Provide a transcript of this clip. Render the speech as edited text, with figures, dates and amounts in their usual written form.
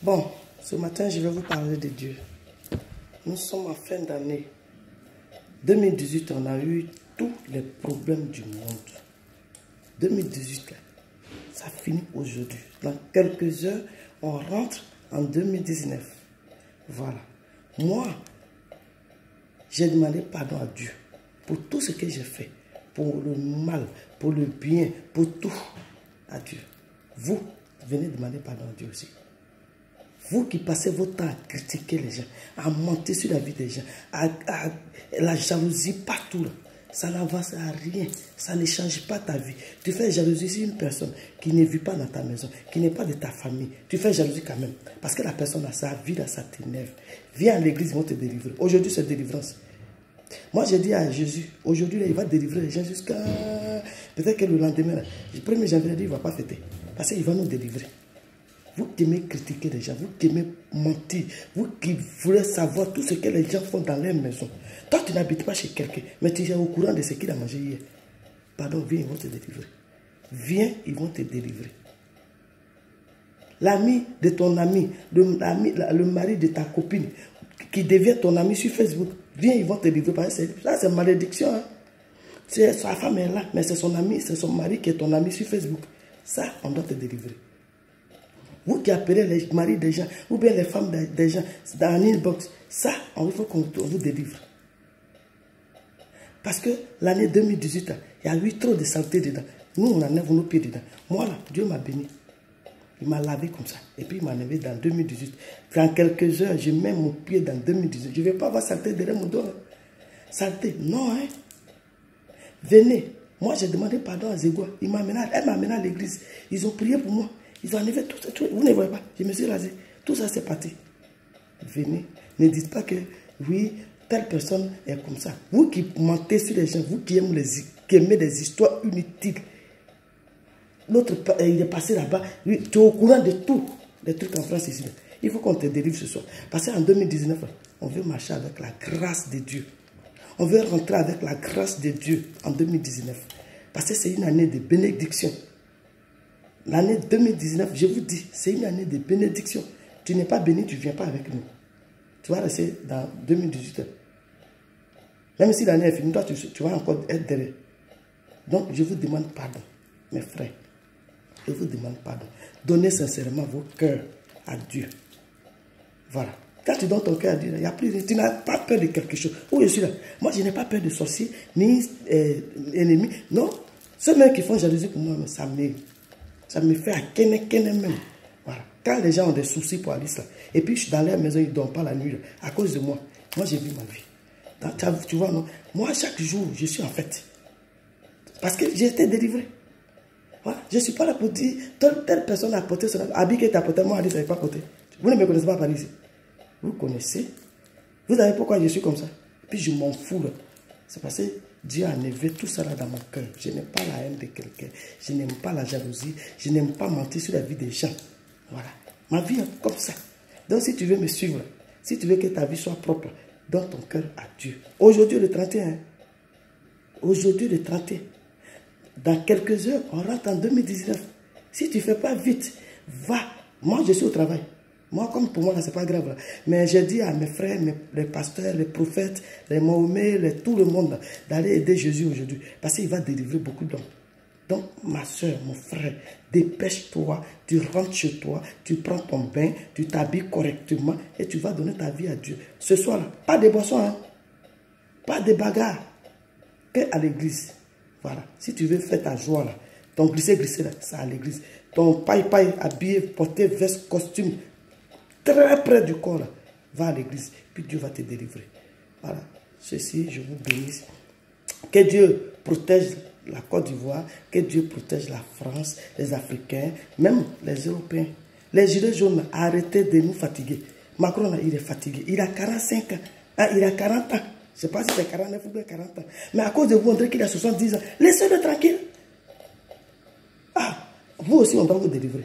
Bon, ce matin, je vais vous parler de Dieu. Nous sommes en fin d'année. 2018, on a eu tous les problèmes du monde. 2018, là, ça finit aujourd'hui. Dans quelques heures, on rentre en 2019. Voilà. Moi, j'ai demandé pardon à Dieu pour tout ce que j'ai fait. Pour le mal, pour le bien, pour tout. À Dieu. Vous, venez demander pardon à Dieu aussi. Vous qui passez votre temps à critiquer les gens, à mentir sur la vie des gens, à la jalousie partout, là, ça n'avance à rien, ça ne change pas ta vie. Tu fais jalousie sur une personne qui ne vit pas dans ta maison, qui n'est pas de ta famille. Tu fais jalousie quand même, parce que la personne a sa vie, là, ça t'énerve. Viens à l'église, ils vont te délivrer. Aujourd'hui, c'est délivrance. Moi, j'ai dit à Jésus, aujourd'hui, il va délivrer les gens jusqu'à... Peut-être que le lendemain, là, le 1er janvier, il ne va pas fêter, parce qu'il va nous délivrer. Vous qui aimez critiquer les gens, vous qui aimez mentir, vous qui voulez savoir tout ce que les gens font dans leur maison. Toi, tu n'habites pas chez quelqu'un, mais tu es au courant de ce qu'il a mangé hier. Pardon, viens, ils vont te délivrer. Viens, ils vont te délivrer. L'ami de ton ami, le mari de ta copine, qui devient ton ami sur Facebook, viens, ils vont te délivrer. Ça, c'est malédiction. Hein? Sa femme est là, mais c'est son ami, c'est son mari qui est ton ami sur Facebook. Ça, on doit te délivrer. Vous qui appelez les maris des gens, ou bien les femmes des gens, dans l'inbox, ça, il faut qu'on vous délivre. Parce que l'année 2018, il y a eu trop de saleté dedans. Nous, on enlève nos pieds dedans. Moi, là, Dieu m'a béni. Il m'a lavé comme ça. Et puis, il m'a enlevé dans 2018. Dans quelques heures, je mets mon pied dans 2018. Je ne vais pas avoir saleté derrière mon dos. Hein. Saleté, non, hein. Venez. Moi, j'ai demandé pardon à Zégoua. Elle m'a amené à l'église. Ils ont prié pour moi. Ils ont enlevé tout ça. Vous ne voyez pas. Je me suis rasé. Tout ça, c'est parti. Venez. Ne dites pas que, oui, telle personne est comme ça. Vous qui mentez sur les gens, vous qui aimez des histoires inutiles. L'autre, il est passé là-bas. Tu es au courant de tout. Les trucs en France ici. Il faut qu'on te délivre ce soir. Parce qu'en 2019, on veut marcher avec la grâce de Dieu. On veut rentrer avec la grâce de Dieu en 2019. Parce que c'est une année de bénédiction. L'année 2019, je vous dis, c'est une année de bénédiction. Tu n'es pas béni, tu ne viens pas avec nous. Tu vas rester dans 2018. Même si l'année est finie, toi, tu vas encore être derrière. Donc, je vous demande pardon, mes frères. Je vous demande pardon. Donnez sincèrement vos cœurs à Dieu. Voilà. Quand tu donnes ton cœur à Dieu, il y a plus de... Tu n'as pas peur de quelque chose. Où je suis là? Moi, je n'ai pas peur de sorciers, ni ennemis. Non. Ceux mêmes qui font jalousie pour moi, ça me fait à kene même. Voilà. Quand les gens ont des soucis pour Alice, là, et puis je suis dans leur maison, ils ne dorment pas la nuit, là, à cause de moi. Moi, j'ai vu ma vie. Tu vois, non? Moi, chaque jour, je suis en fête. Parce que j'ai été délivré. Voilà. Je ne suis pas là pour dire, telle personne a porté son habit qui est apporté, moi, Alice, je n'avais pas porté. Vous ne me connaissez pas par ici. Vous connaissez. Vous savez pourquoi je suis comme ça? Et puis je m'en fous, là. C'est parce que Dieu a enlevé tout ça là dans mon cœur. Je n'aime pas la haine de quelqu'un. Je n'aime pas la jalousie. Je n'aime pas mentir sur la vie des gens. Voilà. Ma vie est comme ça. Donc si tu veux me suivre, si tu veux que ta vie soit propre, donne ton cœur à Dieu. Aujourd'hui le 31. Aujourd'hui le 31. Dans quelques heures, on rentre en 2019. Si tu ne fais pas vite, va. Moi, je suis au travail. Moi, comme pour moi, ce n'est pas grave. Là. Mais j'ai dit à mes frères, les pasteurs, les prophètes, les Mahomet, tout le monde, d'aller aider Jésus aujourd'hui. Parce qu'il va délivrer beaucoup d'hommes. Donc, ma soeur, mon frère, dépêche-toi, tu rentres chez toi, tu prends ton bain, tu t'habilles correctement et tu vas donner ta vie à Dieu. Ce soir-là, pas de boissons, hein? Pas de bagarres, que à l'église. Voilà. Si tu veux faire ta joie, là, ton glisser, là, c'est à l'église. Ton paille, habillé, porté, veste, costume, très près du corps, là, va à l'église, puis Dieu va te délivrer. Voilà. Ceci, je vous bénisse. Que Dieu protège la Côte d'Ivoire, que Dieu protège la France, les Africains, même les Européens. Les gilets jaunes, arrêtez de nous fatiguer. Macron, là, il est fatigué. Il a 45 ans. Hein, il a 40 ans. Je ne sais pas si c'est 49 ou bien 40 ans. Mais à cause de vous, on dirait qu'il a 70 ans. Laissez-le tranquille. Ah, vous aussi, on doit vous délivrer.